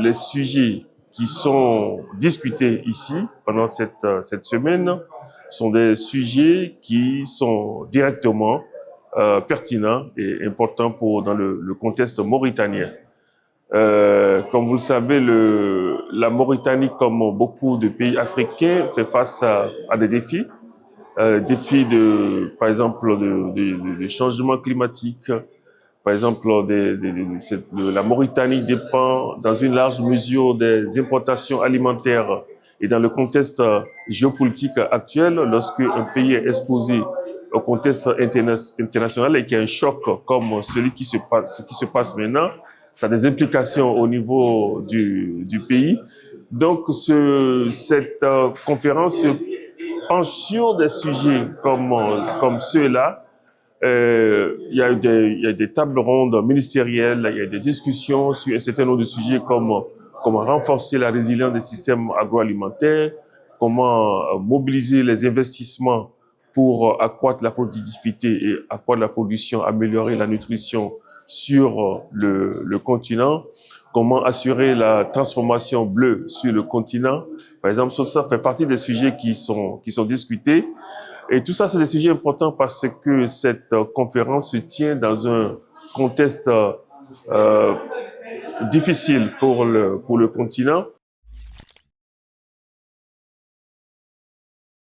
les sujets qui sont discutés ici pendant cette semaine sont des sujets qui sont directement pertinents et importants dans le contexte mauritanien. Comme vous le savez, la Mauritanie, comme beaucoup de pays africains, fait face à des défis. Défis par exemple, de changement climatique. Par exemple, la Mauritanie dépend dans une large mesure des importations alimentaires. Et dans le contexte géopolitique actuel, lorsque un pays est exposé au contexte international et qu'il y a un choc comme celui qui se passe maintenant, ça a des implications au niveau du pays. Donc, cette conférence se penche sur des sujets comme ceux-là. Il y a des tables rondes ministérielles, il y a des discussions sur un certain nombre de sujets comme comment renforcer la résilience des systèmes agroalimentaires, comment mobiliser les investissements pour accroître la productivité et accroître la production, améliorer la nutrition sur le continent, comment assurer la transformation bleue sur le continent. Par exemple, ça fait partie des sujets qui sont discutés. Et tout ça, c'est des sujets importants parce que cette conférence se tient dans un contexte difficile pour le continent.